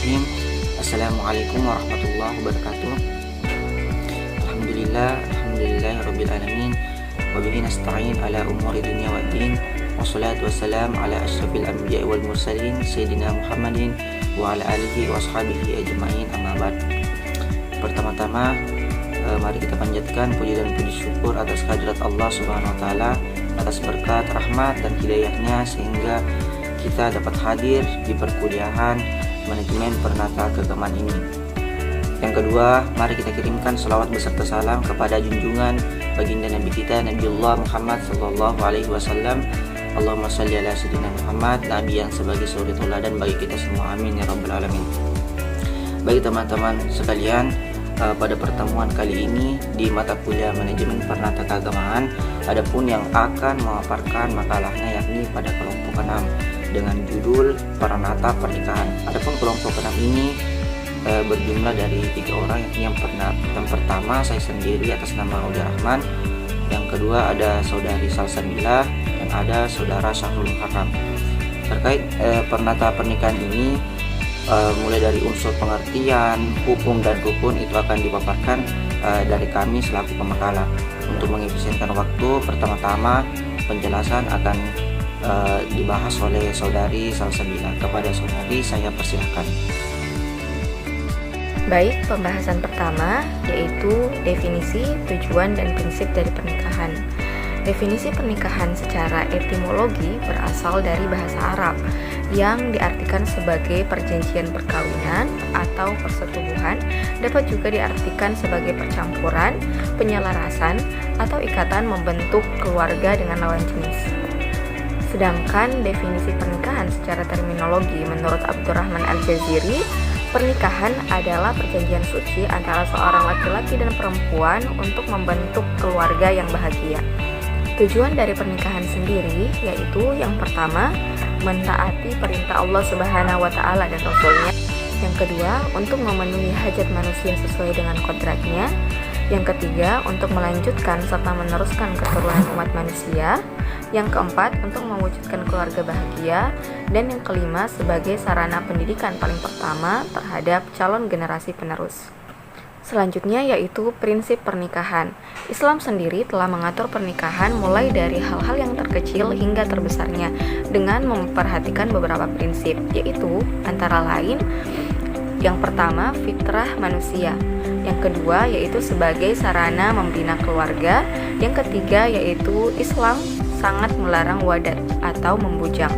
Bismillahirrahmanirrahim. Assalamualaikum warahmatullahi wabarakatuh. Alhamdulillahirabbil alamin. Wa bihi nasta'in ala umuri dunya waddin. Wassalatu wassalamu ala asyrafil anbiya'i wal mursalin sayyidina Muhammadin wa ala alihi wa ashabihi ajma'in, amma ba'd. Pertama-tama mari kita panjatkan puji dan puji syukur atas kehadirat Allah Subhanahu wa taala, atas berkat, rahmat dan hidayahnya sehingga kita dapat hadir di perkuliahan manajemen Pernata Keagamaan ini. Yang kedua, mari kita kirimkan selawat beserta salam kepada junjungan baginda Nabi kita Nabiullah Muhammad sallallahu alaihi wasallam. Allahumma shalli ala sayyidina Muhammad, nabi yang sebagai suri tauladan bagi kita semua, amin ya rabbal alamin. Bagi teman-teman sekalian, pada pertemuan kali ini di mata kuliah manajemen Pernata Keagamaan, adapun yang akan memaparkan makalahnya yakni pada kelompok 6 dengan judul Pernata Pernikahan. Adapun kelompok 6 ini berjumlah dari 3 orang, yakni yang pertama saya sendiri atas nama Udi Rahman, yang kedua ada saudari Salsabila, dan ada saudara Syahrul Hakam. Terkait pernata pernikahan ini, mulai dari unsur pengertian, hukum dan rukun itu akan dipaparkan dari kami selaku pemakalah. Untuk mengefisienkan waktu, pertama-tama penjelasan akan dibahas oleh saudari Salsabila. Kepada saudari saya persilahkan. Baik, pembahasan pertama yaitu definisi, tujuan, dan prinsip dari pernikahan. Definisi pernikahan secara etimologi berasal dari bahasa Arab yang diartikan sebagai perjanjian perkawinan atau persetubuhan, dapat juga diartikan sebagai percampuran, penyelarasan, atau ikatan membentuk keluarga dengan lawan jenis. Sedangkan definisi pernikahan secara terminologi menurut Abdurrahman Al-Jaziri, pernikahan adalah perjanjian suci antara seorang laki-laki dan perempuan untuk membentuk keluarga yang bahagia. Tujuan dari pernikahan sendiri yaitu yang pertama, mentaati perintah Allah Subhanahu wa taala dan Rasulnya. Yang kedua, untuk memenuhi hajat manusia sesuai dengan kodratnya. Yang ketiga, untuk melanjutkan serta meneruskan keturunan umat manusia. Yang keempat, untuk mewujudkan keluarga bahagia. Dan yang kelima, sebagai sarana pendidikan paling pertama terhadap calon generasi penerus. Selanjutnya yaitu prinsip pernikahan. Islam sendiri telah mengatur pernikahan mulai dari hal-hal yang terkecil hingga terbesarnya dengan memperhatikan beberapa prinsip, yaitu antara lain yang pertama, fitrah manusia. Yang kedua yaitu sebagai sarana membina keluarga. Yang ketiga yaitu Islam sangat melarang wadat atau membujang.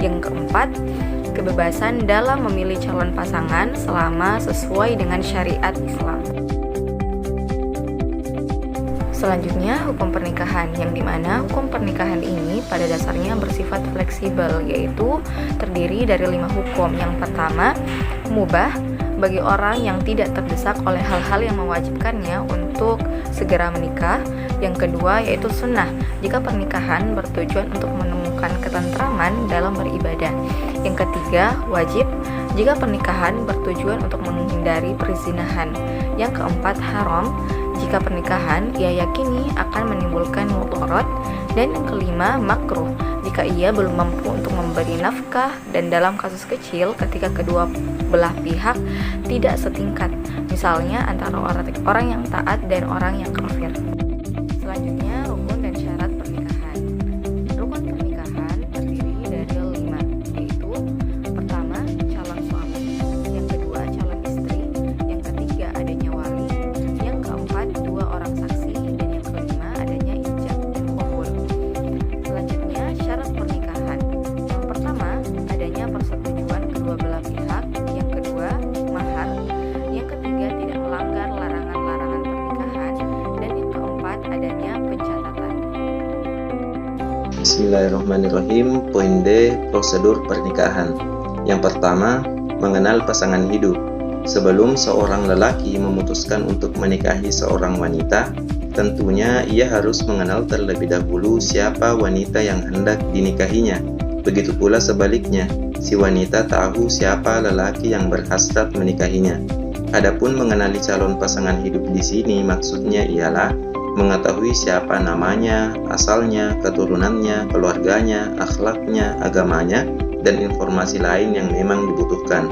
Yang keempat, kebebasan dalam memilih calon pasangan selama sesuai dengan syariat Islam. Selanjutnya, hukum pernikahan, yang dimana hukum pernikahan ini pada dasarnya bersifat fleksibel, yaitu terdiri dari 5 hukum. Yang pertama, mubah, bagi orang yang tidak terdesak oleh hal-hal yang mewajibkannya untuk segera menikah. Yang kedua yaitu sunnah, jika pernikahan bertujuan untuk menemukan ketentraman dalam beribadah. Yang ketiga wajib, jika pernikahan bertujuan untuk menghindari perzinahan. Yang keempat haram, jika pernikahan ia yakini akan menimbulkan mudharat. Dan yang kelima makruh, jika ia belum mampu untuk memberi nafkah dan dalam kasus kecil ketika kedua belah pihak tidak setingkat, misalnya antara orang yang taat dan orang yang kafir. Selanjutnya, rukun dan syarat pernikahan. Rukun pernikahan terdiri dari 5, yaitu pertama, calon suami. Yang kedua, calon istri. Yang ketiga, adanya wali. Yang keempat, 2 orang saksi. Dan yang kelima, adanya ijab dan qabul. Selanjutnya, syarat pernikahan. Yang pertama, adanya persetujuan kedua belah pihak. Yang kedua, mahar. Yang ketiga, tidak melanggar larangan-larangan pernikahan. Dan yang keempat, adanya pencatatan. Bismillahirrahmanirrahim. Poin D, prosedur pernikahan. Yang pertama, mengenal pasangan hidup. Sebelum seorang lelaki memutuskan untuk menikahi seorang wanita, tentunya ia harus mengenal terlebih dahulu siapa wanita yang hendak dinikahinya. Begitu pula sebaliknya, si wanita tahu siapa lelaki yang berhasrat menikahinya. Adapun mengenali calon pasangan hidup di sini maksudnya ialah mengetahui siapa namanya, asalnya, keturunannya, keluarganya, akhlaknya, agamanya, dan informasi lain yang memang dibutuhkan.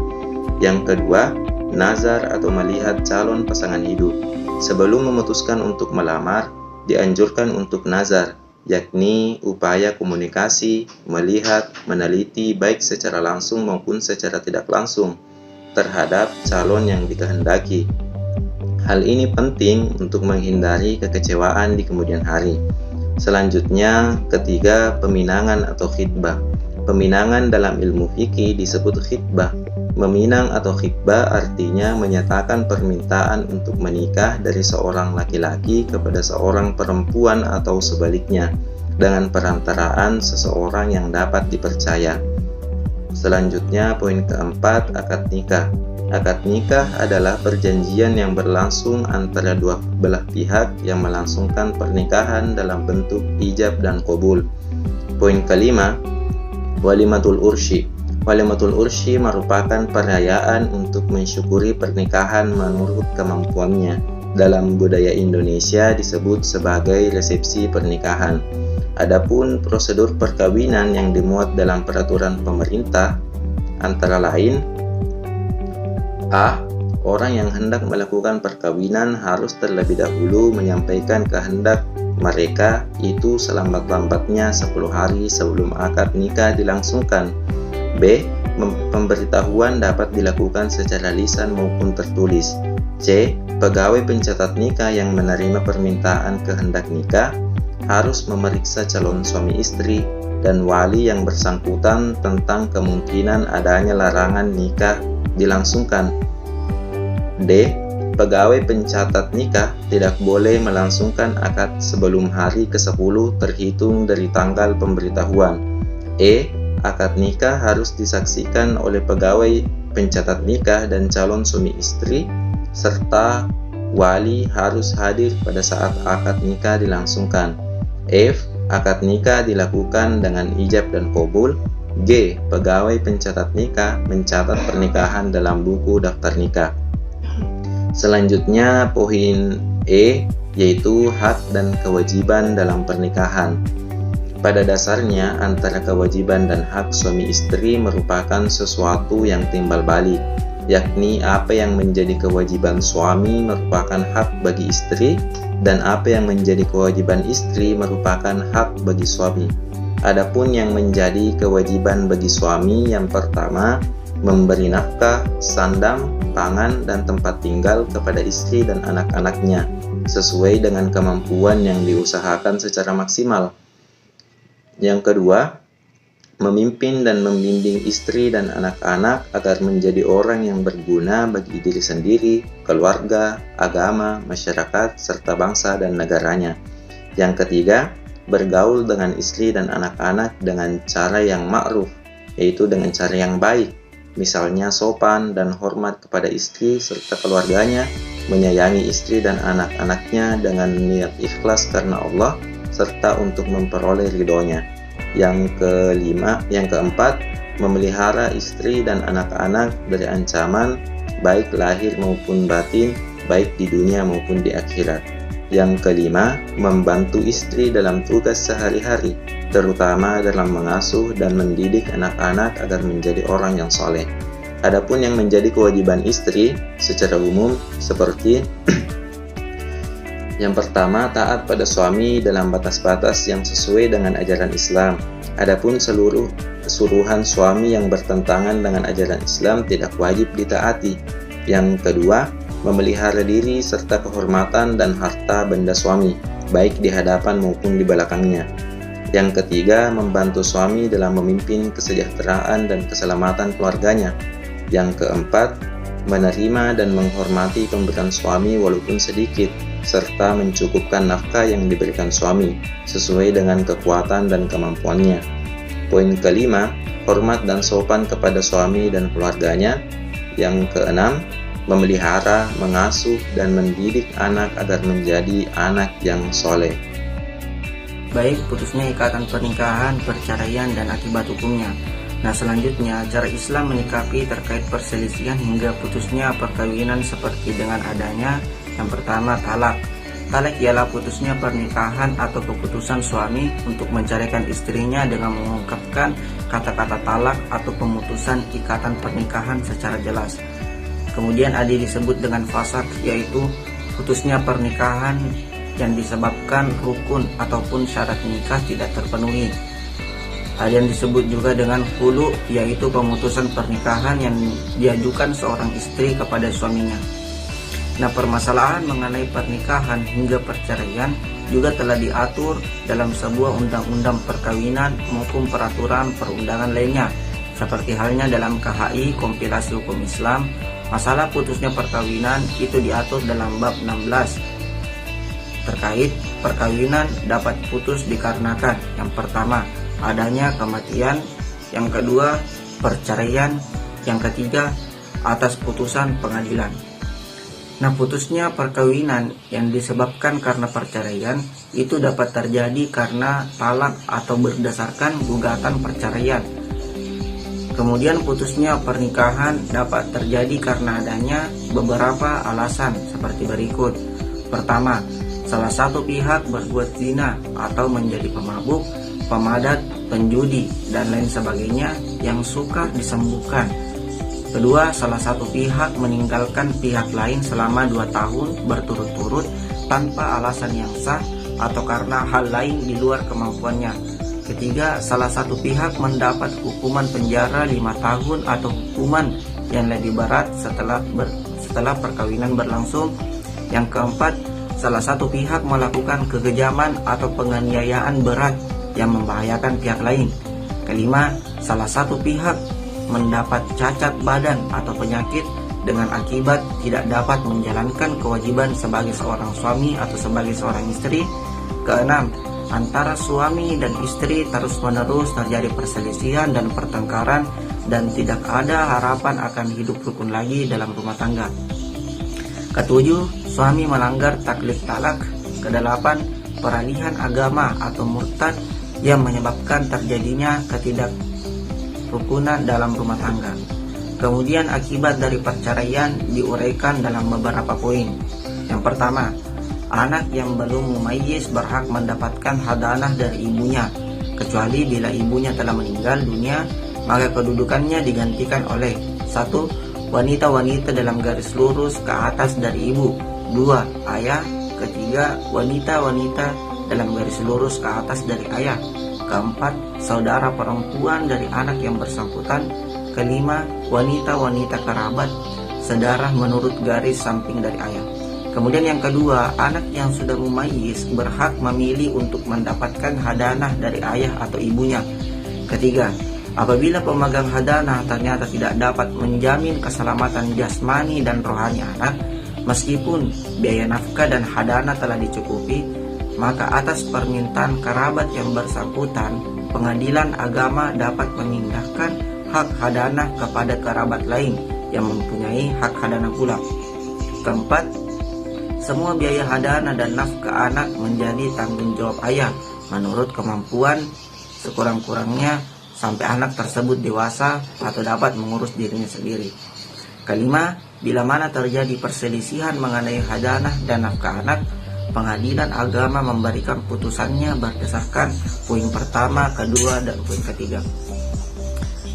Yang kedua, nazar atau melihat calon pasangan hidup. Sebelum memutuskan untuk melamar, dianjurkan untuk nazar, yakni upaya komunikasi, melihat, meneliti baik secara langsung maupun secara tidak langsung terhadap calon yang dikehendaki. Hal ini penting untuk menghindari kekecewaan di kemudian hari. Selanjutnya, ketiga, peminangan atau khitbah. Peminangan dalam ilmu fikih disebut khitbah. Meminang atau khitbah artinya menyatakan permintaan untuk menikah dari seorang laki-laki kepada seorang perempuan atau sebaliknya dengan perantaraan seseorang yang dapat dipercaya. Selanjutnya, poin keempat, akad nikah. Akad nikah adalah perjanjian yang berlangsung antara dua belah pihak yang melangsungkan pernikahan dalam bentuk ijab dan qabul. Poin kelima, walimatul ursyi. Walimatul ursyi merupakan perayaan untuk mensyukuri pernikahan menurut kemampuannya. Dalam budaya Indonesia disebut sebagai resepsi pernikahan. Adapun prosedur perkawinan yang dimuat dalam peraturan pemerintah antara lain: A. Orang yang hendak melakukan perkawinan harus terlebih dahulu menyampaikan kehendak mereka itu selambat-lambatnya 10 hari sebelum akad nikah dilangsungkan. B. Pemberitahuan dapat dilakukan secara lisan maupun tertulis. C. Pegawai pencatat nikah yang menerima permintaan kehendak nikah harus memeriksa calon suami istri dan wali yang bersangkutan tentang kemungkinan adanya larangan nikah dilangsungkan. D. Pegawai pencatat nikah tidak boleh melangsungkan akad sebelum hari ke-10 terhitung dari tanggal pemberitahuan. E. Akad nikah harus disaksikan oleh pegawai pencatat nikah dan calon suami istri, serta wali harus hadir pada saat akad nikah dilangsungkan. F. Akad nikah dilakukan dengan ijab dan qabul. G. Pegawai pencatat nikah mencatat pernikahan dalam buku daftar nikah. Selanjutnya, poin E, yaitu hak dan kewajiban dalam pernikahan. Pada dasarnya, antara kewajiban dan hak suami istri merupakan sesuatu yang timbal balik, yakni apa yang menjadi kewajiban suami merupakan hak bagi istri, dan apa yang menjadi kewajiban istri merupakan hak bagi suami. Adapun yang menjadi kewajiban bagi suami, yang pertama, memberi nafkah, sandang, pangan, dan tempat tinggal kepada istri dan anak-anaknya, sesuai dengan kemampuan yang diusahakan secara maksimal. Yang kedua, memimpin dan membimbing istri dan anak-anak agar menjadi orang yang berguna bagi diri sendiri, keluarga, agama, masyarakat, serta bangsa dan negaranya. Yang ketiga, bergaul dengan istri dan anak-anak dengan cara yang ma'ruf, yaitu dengan cara yang baik, misalnya sopan dan hormat kepada istri serta keluarganya, menyayangi istri dan anak-anaknya dengan niat ikhlas karena Allah, serta untuk memperoleh ridhonya. Yang keempat, memelihara istri dan anak-anak dari ancaman baik lahir maupun batin, baik di dunia maupun di akhirat. Yang kelima, membantu istri dalam tugas sehari-hari, terutama dalam mengasuh dan mendidik anak-anak agar menjadi orang yang soleh. Adapun yang menjadi kewajiban istri secara umum seperti yang pertama, taat pada suami dalam batas-batas yang sesuai dengan ajaran Islam. Adapun seluruh kesuruhan suami yang bertentangan dengan ajaran Islam tidak wajib ditaati. Yang kedua, memelihara diri serta kehormatan dan harta benda suami, baik di hadapan maupun di belakangnya. Yang ketiga, membantu suami dalam memimpin kesejahteraan dan keselamatan keluarganya. Yang keempat, menerima dan menghormati pemberian suami walaupun sedikit, serta mencukupkan nafkah yang diberikan suami sesuai dengan kekuatan dan kemampuannya. Poin kelima, hormat dan sopan kepada suami dan keluarganya. Yang keenam, memelihara, mengasuh, dan mendidik anak agar menjadi anak yang soleh. Baik, putusnya ikatan pernikahan, perceraian, dan akibat hukumnya. Nah, selanjutnya, cara Islam menyikapi terkait perselisihan hingga putusnya perkawinan seperti dengan adanya yang pertama, talak. Talak ialah putusnya pernikahan atau keputusan suami untuk menceraikan istrinya dengan mengungkapkan kata-kata talak atau pemutusan ikatan pernikahan secara jelas. Kemudian ada disebut dengan fasak, yaitu putusnya pernikahan yang disebabkan rukun ataupun syarat nikah tidak terpenuhi. Ada yang disebut juga dengan khulu, yaitu pemutusan pernikahan yang diajukan seorang istri kepada suaminya. Nah, permasalahan mengenai pernikahan hingga perceraian juga telah diatur dalam sebuah undang-undang perkawinan maupun peraturan perundangan lainnya, seperti halnya dalam KHI Kompilasi Hukum Islam. Masalah putusnya perkawinan itu diatur dalam bab 16 terkait perkawinan dapat putus dikarenakan yang pertama adanya kematian, yang kedua perceraian, yang ketiga atas putusan pengadilan. Nah, putusnya perkawinan yang disebabkan karena perceraian itu dapat terjadi karena talak atau berdasarkan gugatan perceraian. Kemudian putusnya pernikahan dapat terjadi karena adanya beberapa alasan seperti berikut. Pertama, salah satu pihak berbuat zina atau menjadi pemabuk, pemadat, penjudi, dan lain sebagainya yang sukar disembuhkan. Kedua, salah satu pihak meninggalkan pihak lain selama 2 tahun berturut-turut tanpa alasan yang sah atau karena hal lain di luar kemampuannya. Ketiga, salah satu pihak mendapat hukuman penjara 5 tahun atau hukuman yang lebih berat setelah perkawinan berlangsung. Yang keempat, salah satu pihak melakukan kekejaman atau penganiayaan berat yang membahayakan pihak lain. Kelima, salah satu pihak mendapat cacat badan atau penyakit dengan akibat tidak dapat menjalankan kewajiban sebagai seorang suami atau sebagai seorang istri. Keenam, antara suami dan istri terus-menerus terjadi perselisihan dan pertengkaran dan tidak ada harapan akan hidup rukun lagi dalam rumah tangga. Ketujuh, suami melanggar taklif talak. Kedelapan, peralihan agama atau murtad yang menyebabkan terjadinya ketidakrukunan dalam rumah tangga. Kemudian akibat dari perceraian diuraikan dalam beberapa poin. Yang pertama, anak yang belum mumayyiz berhak mendapatkan hadanah dari ibunya, kecuali bila ibunya telah meninggal dunia, maka kedudukannya digantikan oleh 1. Wanita-wanita dalam garis lurus ke atas dari ibu. 2. Ayah. Ketiga, wanita-wanita dalam garis lurus ke atas dari ayah. Keempat, saudara perempuan dari anak yang bersangkutan. Kelima, wanita-wanita kerabat sedarah menurut garis samping dari ayah. Kemudian yang kedua, anak yang sudah mumayyiz berhak memilih untuk mendapatkan hadanah dari ayah atau ibunya. Ketiga, apabila pemegang hadanah ternyata tidak dapat menjamin keselamatan jasmani dan rohani anak, meskipun biaya nafkah dan hadanah telah dicukupi, maka atas permintaan kerabat yang bersangkutan, pengadilan agama dapat memindahkan hak hadanah kepada kerabat lain yang mempunyai hak hadanah pula. Keempat, semua biaya hadanah dan nafkah anak menjadi tanggung jawab ayah menurut kemampuan sekurang-kurangnya sampai anak tersebut dewasa atau dapat mengurus dirinya sendiri. Kelima, bila mana terjadi perselisihan mengenai hadanah dan nafkah anak, pengadilan agama memberikan putusannya berdasarkan poin pertama, kedua, dan poin ketiga.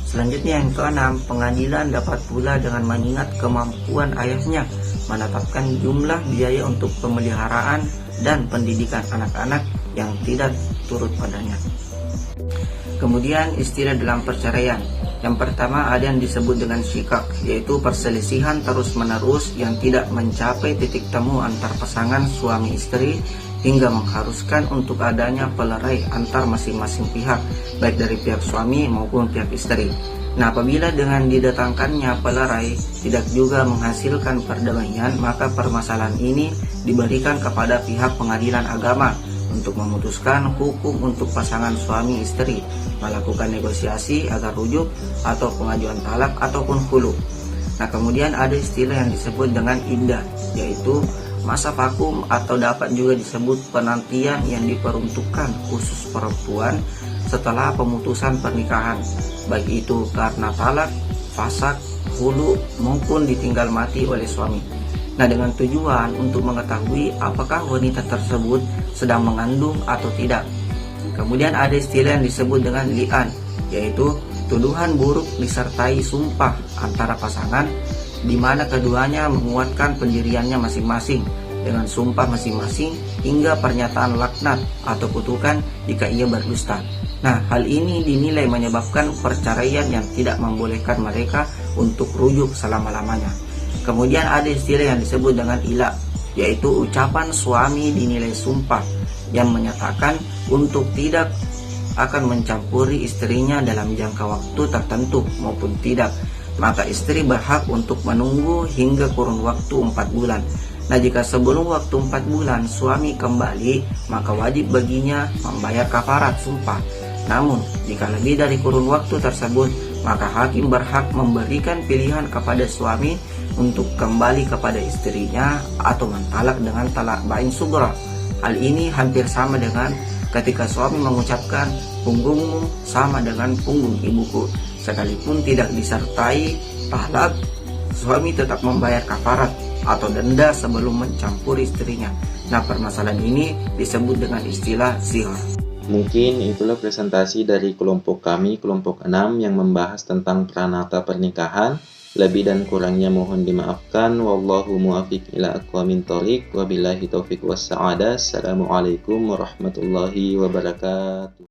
Selanjutnya yang keenam, pengadilan dapat pula dengan mengingat kemampuan ayahnya menetapkan jumlah biaya untuk pemeliharaan dan pendidikan anak-anak yang tidak turut padanya. Kemudian istilah dalam perceraian. Yang pertama ada yang disebut dengan syikak, yaitu perselisihan terus-menerus yang tidak mencapai titik temu antar pasangan suami istri hingga mengharuskan untuk adanya pelerai antar masing-masing pihak, baik dari pihak suami maupun pihak istri. Nah, apabila dengan didatangkannya pelerai tidak juga menghasilkan perdamaian, maka permasalahan ini diberikan kepada pihak pengadilan agama untuk memutuskan hukum untuk pasangan suami istri, melakukan negosiasi agar rujuk atau pengajuan talak ataupun khulu. Nah, kemudian ada istilah yang disebut dengan iddah, yaitu masa vakum atau dapat juga disebut penantian yang diperuntukkan khusus perempuan setelah pemutusan pernikahan, baik itu karena talak, fasak, khulu maupun ditinggal mati oleh suami. Nah, dengan tujuan untuk mengetahui apakah wanita tersebut sedang mengandung atau tidak. Kemudian ada istilah yang disebut dengan li'an, yaitu tuduhan buruk disertai sumpah antara pasangan di mana keduanya menguatkan pendiriannya masing-masing dengan sumpah masing-masing hingga pernyataan laknat atau kutukan jika ia berdusta. Nah, hal ini dinilai menyebabkan perceraian yang tidak membolehkan mereka untuk rujuk selama-lamanya. Kemudian ada istilah yang disebut dengan ila, yaitu ucapan suami dinilai sumpah yang menyatakan untuk tidak akan mencampuri istrinya dalam jangka waktu tertentu maupun tidak. Maka istri berhak untuk menunggu hingga kurun waktu 4 bulan. Nah, jika sebelum waktu 4 bulan suami kembali, maka wajib baginya membayar kafarat sumpah. Namun, jika lebih dari kurun waktu tersebut, maka hakim berhak memberikan pilihan kepada suami untuk kembali kepada istrinya atau mentalak dengan talak bain sughra. Hal ini hampir sama dengan ketika suami mengucapkan punggungmu sama dengan punggung ibuku. Sekalipun tidak disertai talak, suami tetap membayar kafarat atau denda sebelum mencampuri istrinya. Nah, permasalahan ini disebut dengan istilah zihar. Mungkin itulah presentasi dari kelompok kami, kelompok 6 yang membahas tentang pranata pernikahan. Lebih dan kurangnya mohon dimaafkan. Wallahu muwaffiq ila aqwamit thoriq. Wabillahi taufiq wassa'adah. Assalamualaikum warahmatullahi wabarakatuh.